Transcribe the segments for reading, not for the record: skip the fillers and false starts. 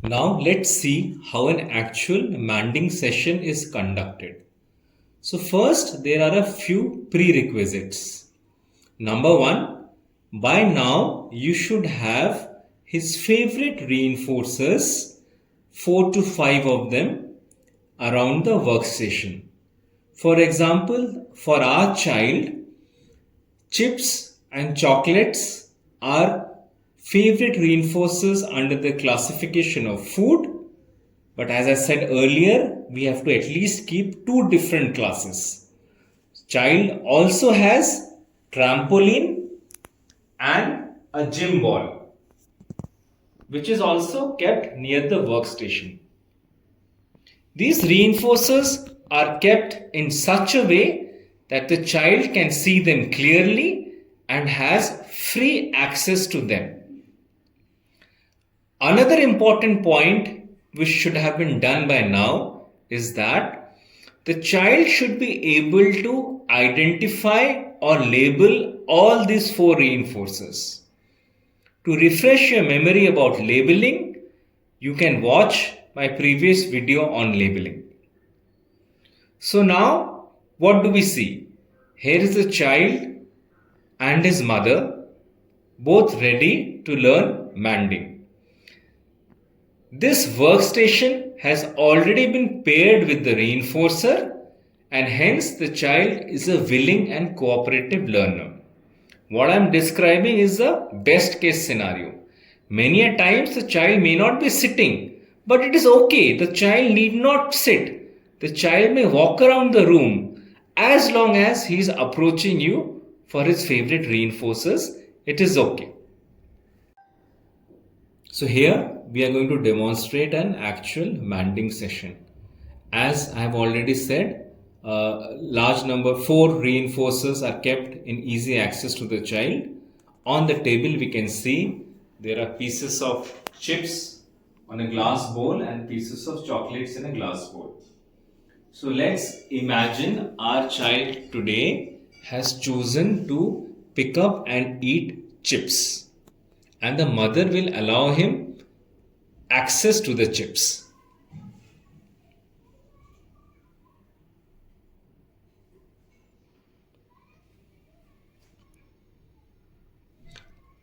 Now let's see how an actual Manding session is conducted. So first there are a few prerequisites. Number one, by now you should have his favorite reinforcers, 4 to 5 of them, around the workstation. For example, for our child, chips and chocolates are favorite reinforcers under the classification of food. But as I said earlier, we have to at least keep two different classes. Child also has trampoline and a gym ball, which is also kept near the workstation. These reinforcers are kept in such a way that the child can see them clearly and has free access to them. Another important point which should have been done by now is that the child should be able to identify or label all these four reinforcers. To refresh your memory about labeling, you can watch my previous video on labeling. So now, what do we see? Here is the child and his mother, both ready to learn Manding. This workstation has already been paired with the reinforcer, and hence the child is a willing and cooperative learner. What I am describing is the best case scenario. Many a times the child may not be sitting, but it is okay. The child need not sit. The child may walk around the room as long as he is approaching you for his favorite reinforcers. It is okay. So here we are going to demonstrate an actual Manding session. As I have already said, large number 4 reinforcers are kept in easy access to the child. On the table we can see there are pieces of chips on a glass bowl and pieces of chocolates in a glass bowl. So let's imagine our child today has chosen to pick up and eat chips, and the mother will allow him access to the chips.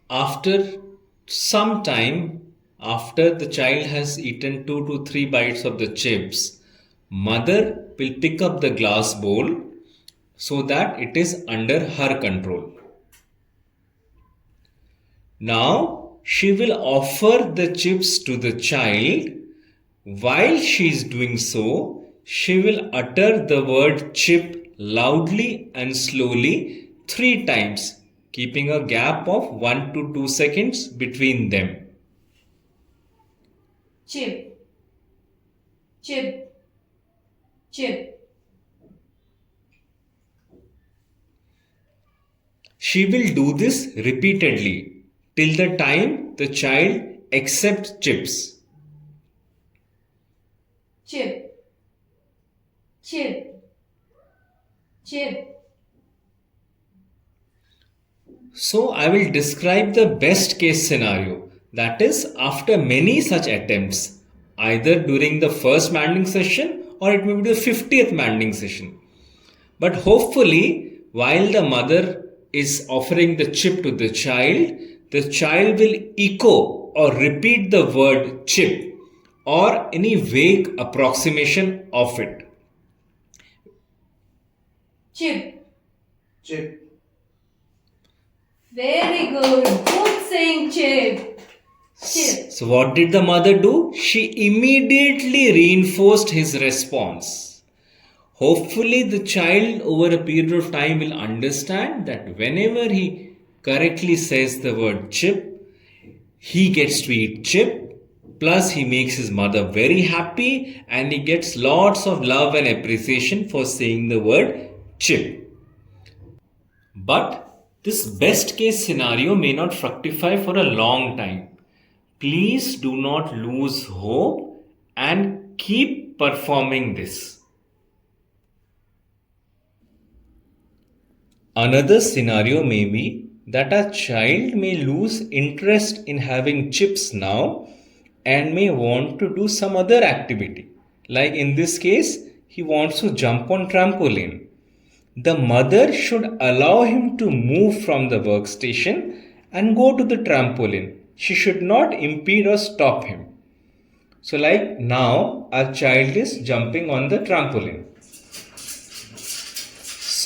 After some time, after the child has eaten 2 to 3 bites of the chips, mother will pick up the glass bowl so that it is under her control. Now she will offer the chips to the child. While she is doing so, she will utter the word chip loudly and slowly 3 times, keeping a gap of 1 to 2 seconds between them. Chip, chip, chip. She will do this repeatedly till the time the child accepts chips. Chip, chip, chip. So I will describe the best case scenario, that is after many such attempts, either during the first Manding session or it may be the 50th Manding session. But hopefully, while the mother is offering the chip to the child will echo or repeat the word chip or any vague approximation of it. Chip. Chip. Very good. Good saying chip. Chip. So what did the mother do? She immediately reinforced his response. Hopefully the child over a period of time will understand that whenever he correctly says the word chip, he gets to eat chip. Plus he makes his mother very happy and he gets lots of love and appreciation for saying the word chip. But this best case scenario may not fructify for a long time. Please do not lose hope and keep performing this. Another scenario may be that a child may lose interest in having chips now and may want to do some other activity. Like in this case, he wants to jump on trampoline. The mother should allow him to move from the workstation and go to the trampoline. She should not impede or stop him. So like now our child is jumping on the trampoline.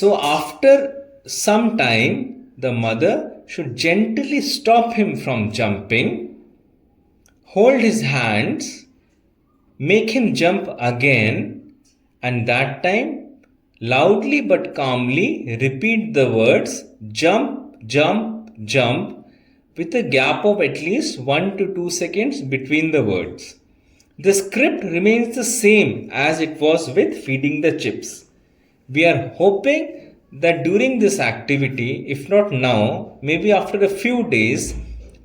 So after some time, the mother should gently stop him from jumping, hold his hands, make him jump again, and that time loudly but calmly repeat the words jump, jump, jump with a gap of at least 1 to 2 seconds between the words. The script remains the same as it was with feeding the chips. We are hoping that during this activity, if not now, maybe after a few days,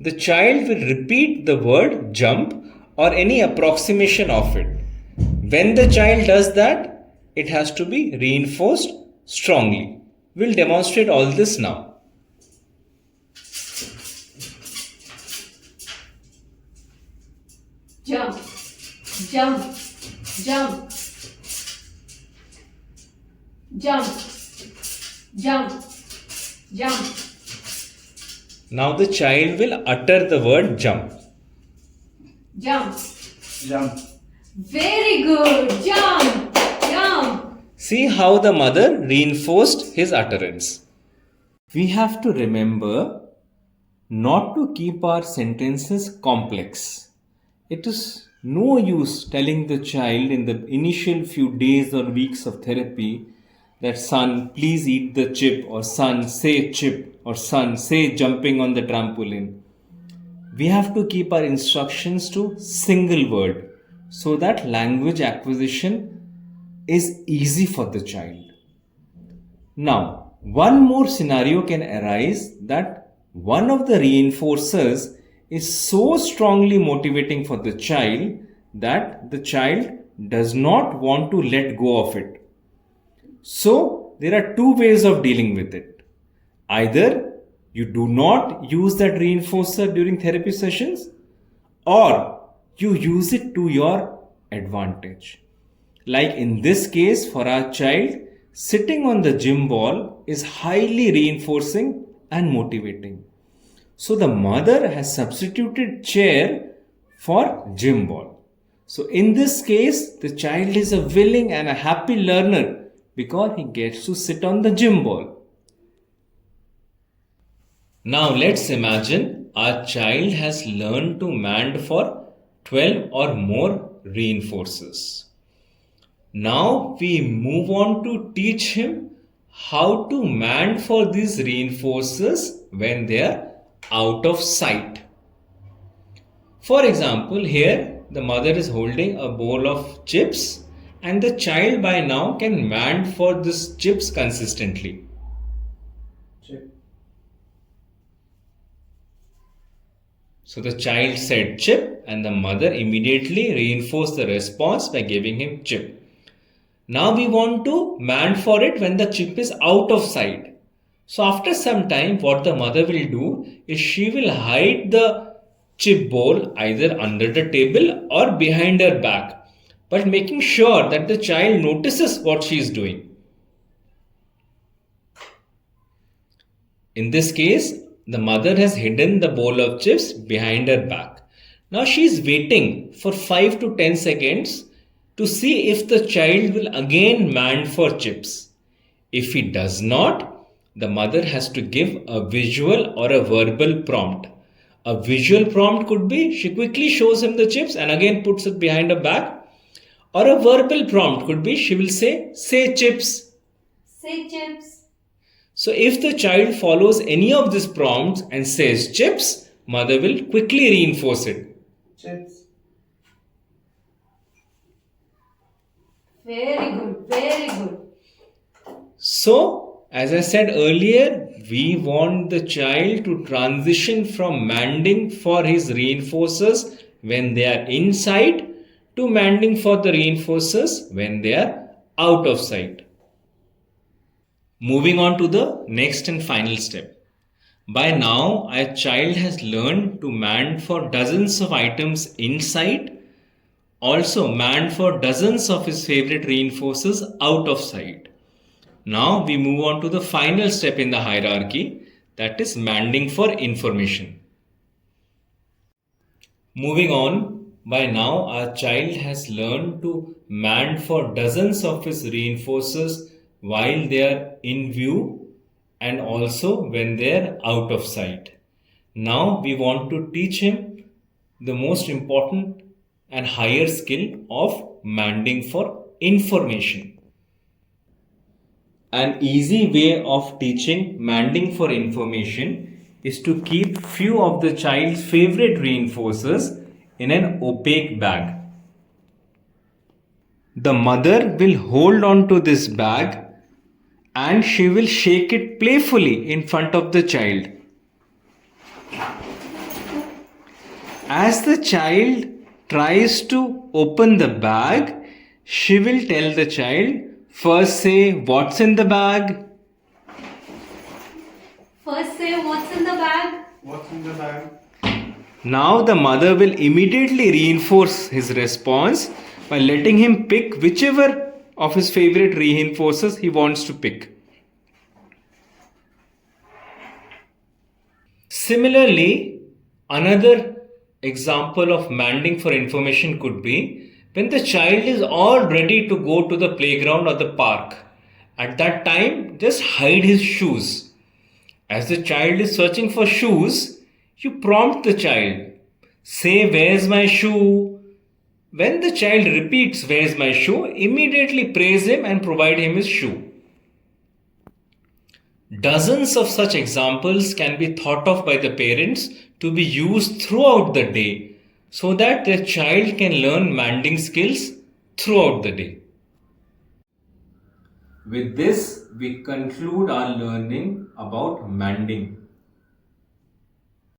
the child will repeat the word jump or any approximation of it. When the child does that, it has to be reinforced strongly. We'll demonstrate all this now. Jump, jump, jump. Jump, jump, jump. Now the child will utter the word jump. Jump. Jump. Very good. Jump, jump. See how the mother reinforced his utterance. We have to remember not to keep our sentences complex. It is no use telling the child in the initial few days or weeks of therapy that son, please eat the chip, or son, say chip, or son, say jumping on the trampoline. We have to keep our instructions to single word so that language acquisition is easy for the child. Now, one more scenario can arise that one of the reinforcers is so strongly motivating for the child that the child does not want to let go of it. So, there are two ways of dealing with it. Either you do not use that reinforcer during therapy sessions, or you use it to your advantage. Like in this case, for our child, sitting on the gym ball is highly reinforcing and motivating. So the mother has substituted chair for gym ball. So in this case, the child is a willing and a happy learner because he gets to sit on the gym ball. Now let's imagine our child has learned to mand for 12 or more reinforcers. Now we move on to teach him how to mand for these reinforcers when they are out of sight. For example, here the mother is holding a bowl of chips and the child by now can mand for this chips consistently. Chip. So the child said chip and the mother immediately reinforced the response by giving him chip. Now we want to mand for it when the chip is out of sight. So after some time, what the mother will do is she will hide the chip bowl either under the table or behind her back, but making sure that the child notices what she is doing. In this case, the mother has hidden the bowl of chips behind her back. Now she is waiting for 5 to 10 seconds to see if the child will again mand for chips. If he does not, the mother has to give a visual or a verbal prompt. A visual prompt could be she quickly shows him the chips and again puts it behind her back. Or a verbal prompt could be she will say chips. Say chips. So if the child follows any of these prompts and says chips, mother will quickly reinforce it. Chips. Very good, very good. So, as I said earlier, we want the child to transition from manding for his reinforcers when they are in sight to manding for the reinforcers when they are out of sight. Moving on to the next and final step. By now, a child has learned to mand for dozens of items inside, also mand for dozens of his favorite reinforcers out of sight. Now we move on to the final step in the hierarchy, that is manding for information. Moving on, by now our child has learned to mand for dozens of his reinforcers while they are in view and also when they are out of sight. Now we want to teach him the most important and higher skill of manding for information. An easy way of teaching manding for information is to keep few of the child's favorite reinforcers in an opaque bag. The mother will hold on to this bag and she will shake it playfully in front of the child. As the child tries to open the bag, she will tell the child, first say, what's in the bag? First say what's in the bag. What's in the bag? Now the mother will immediately reinforce his response by letting him pick whichever of his favorite reinforcers he wants to pick. Similarly, another example of manding for information could be when the child is all ready to go to the playground or the park. At that time, just hide his shoes. As the child is searching for shoes, you prompt the child. Say, where's my shoe? When the child repeats, where's my shoe? Immediately praise him and provide him his shoe. Dozens of such examples can be thought of by the parents to be used throughout the day so that their child can learn manding skills throughout the day. With this, we conclude our learning about manding.